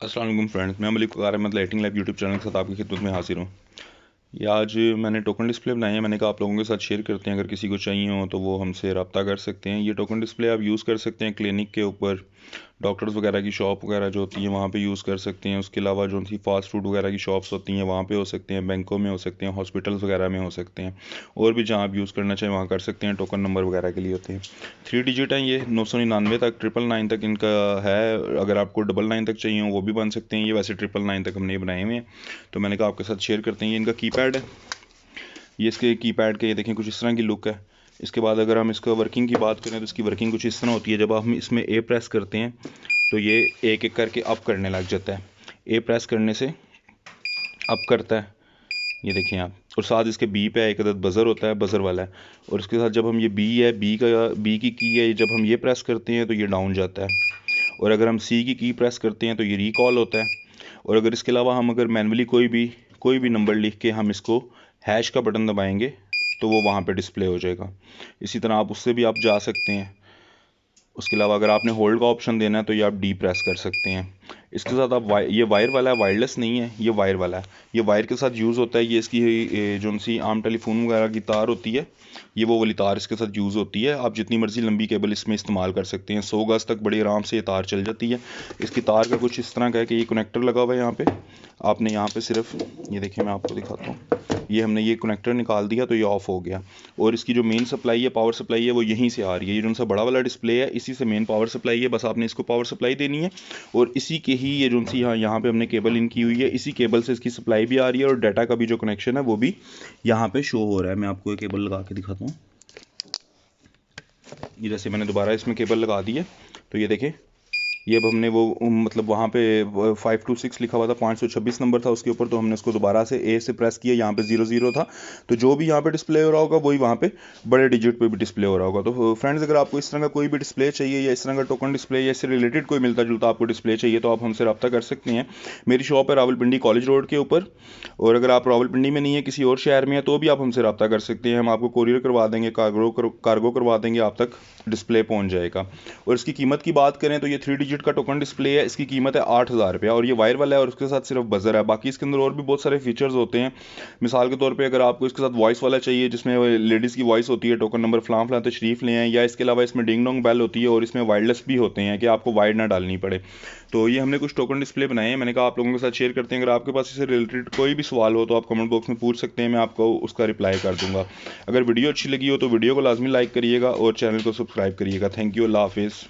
अस्सलाम वालेकुम फ्रेंड्स, मैं Malik Waqar Ahmad lighting live YouTube channel के साथ आपकी खिदमत में हाजिर हूँ। ये आज मैंने टोकन डिस्प्ले बनाई है। मैंने कहा आप लोगों के साथ शेयर करते हैं, अगर किसी को चाहिए हो तो वो हमसे रब्ता कर सकते हैं। ये टोकन डिस्प्ले आप यूज़ कर सकते हैं क्लिनिक के ऊपर, डॉक्टर्स वगैरह की शॉप वगैरह जो होती है वहाँ पे यूज़ कर सकते हैं। उसके अलावा जो सी फास्ट फूड वगैरह की शॉप्स होती हैं वहाँ पे हो सकते हैं, बैंकों में हो सकते हैं, हॉस्पिटल्स वगैरह में हो सकते हैं, और भी जहाँ आप यूज़ करना चाहें वहाँ कर सकते हैं। टोकन नंबर वगैरह के लिए होते हैं। 3 डिजिट हैं ये, 999 तक, 999 तक इनका है। अगर आपको 999 तक चाहिए हो वो भी बन सकते हैं। ये वैसे 999 तक हमने ये बनाए हुए हैं, तो मैंने कहा आपके साथ शेयर करते हैं। ये इनका कीपैड है, ये इसके कीपैड के ये देखें कुछ इस तरह की लुक है। इसके बाद अगर हम इसका वर्किंग की बात करें तो इसकी वर्किंग कुछ इस तरह होती है। जब हम इसमें ए प्रेस करते हैं तो ये एक एक करके अप करने लग जाता है। ए प्रेस करने से अप करता है, ये देखें आप। और साथ इसके बी पे एक अदद बज़र होता है, बज़र वाला है। और इसके साथ जब हम ये बी है, बी की है, जब हम ये प्रेस करते हैं तो ये डाउन जाता है। और अगर हम सी की प्रेस करते हैं तो ये रिकॉल होता है। और अगर इसके अलावा हम अगर मैनुअली कोई भी नंबर लिख के हम इसको हैश का बटन दबाएंगे तो वो वहाँ पे डिस्प्ले हो जाएगा। इसी तरह आप उससे भी आप जा सकते हैं। उसके अलावा अगर आपने होल्ड का ऑप्शन देना है तो ये आप डी प्रेस कर सकते हैं। इसके साथ आप ये वायर वाला है, वायरलेस नहीं है, ये वायर वाला है। ये वायर के साथ यूज़ होता है। ये इसकी जो सी आम टेलीफोन वगैरह की तार होती है, ये वो वाली तार इसके साथ यूज़ होती है। आप जितनी मर्ज़ी लंबी केबल इसमें इस्तेमाल कर सकते हैं। 100 गज तक बड़ी आराम से ये तार चल जाती है। इसकी तार का कुछ इस तरह का है कि ये कनेक्टर लगा हुआ है यहाँ पे। आपने यहाँ पे सिर्फ ये देखिए, मैं आपको दिखाता हूँ, ये हमने ये कनेक्टर निकाल दिया तो ये ऑफ़ हो गया। और इसकी जो मेन सप्लाई है, पावर सप्लाई है, वो यहीं से आ रही है। ये जो सा बड़ा वाला डिस्प्ले है इसी से मेन पावर सप्लाई है। बस आपने इसको पावर सप्लाई देनी है और इसी के ही ये जो सी यहाँ पे हमने केबल इन की हुई है, इसी केबल से इसकी सप्लाई भी आ रही है और डाटा का भी जो कनेक्शन है वो भी यहाँ पे शो हो रहा है। मैं आपको ये केबल लगा के दिखाता हूँ। ये जैसे मैंने दोबारा इसमें केबल लगा दी है तो ये देखें, ये अब हमने वो मतलब वहाँ पे 526 लिखा हुआ था, 526 नंबर था उसके ऊपर, तो हमने उसको दोबारा से ए से प्रेस किया। यहाँ पे 00 था, तो जो भी यहाँ पे डिस्प्ले हो रहा होगा वही वहाँ पे बड़े डिजिट पे भी डिस्प्ले हो रहा होगा। तो फ्रेंड्स, अगर आपको इस तरह का कोई भी डिस्प्ले चाहिए या इस तरह का टोकन डिस्प्ले या इससे रिलेटेड कोई मिलता जुलता आपको डिस्प्ले चाहिए तो आप हमसे रब्ता कर सकते हैं। मेरी शॉप है रावलपिंडी कॉलेज रोड के ऊपर। और अगर आप रावलपिंडी में नहीं है, किसी और शहर में है, तो भी आप हमसे रब्ता कर सकते हैं। हम आपको कोरियर करवा देंगे, कार्गो करवा देंगे, आप तक डिस्प्ले पहुँच जाएगा। और इसकी कीमत की बात करें तो ये 3 डिजिट का टोकन डिस्प्ले है। इसकी कीमत है 8,000 रुपया और ये वायर वाला है और उसके साथ सिर्फ बजर है। बाकी इसके अंदर और भी बहुत सारे फीचर्स होते हैं। मिसाल के तौर पे अगर आपको इसके साथ वॉइस वाला चाहिए जिसमें लेडीज़ की वॉइस होती है, टोकन नंबर फलां फलां तशरीफ़ ले आएँ, या इसके अलावा इसमें डिंग डोंग बेल होती है और इसमें वायरलेस भी होते हैं कि आपको वायर ना डालनी पड़े। तो ये हमने कुछ टोकन डिस्प्ले बनाए हैं, मैंने कहा आप लोगों के साथ शेयर करते हैं। अगर आपके पास इससे रिलेटेड कोई भी सवाल हो तो आप कमेंट बॉक्स में पूछ सकते हैं, मैं आपको उसका रिप्लाई कर दूंगा। अगर वीडियो अच्छी लगी हो तो वीडियो को लाजमी लाइक करिएगा और चैनल को सब्सक्राइब करिएगा। थैंक यू, अल्लाह हाफिज़।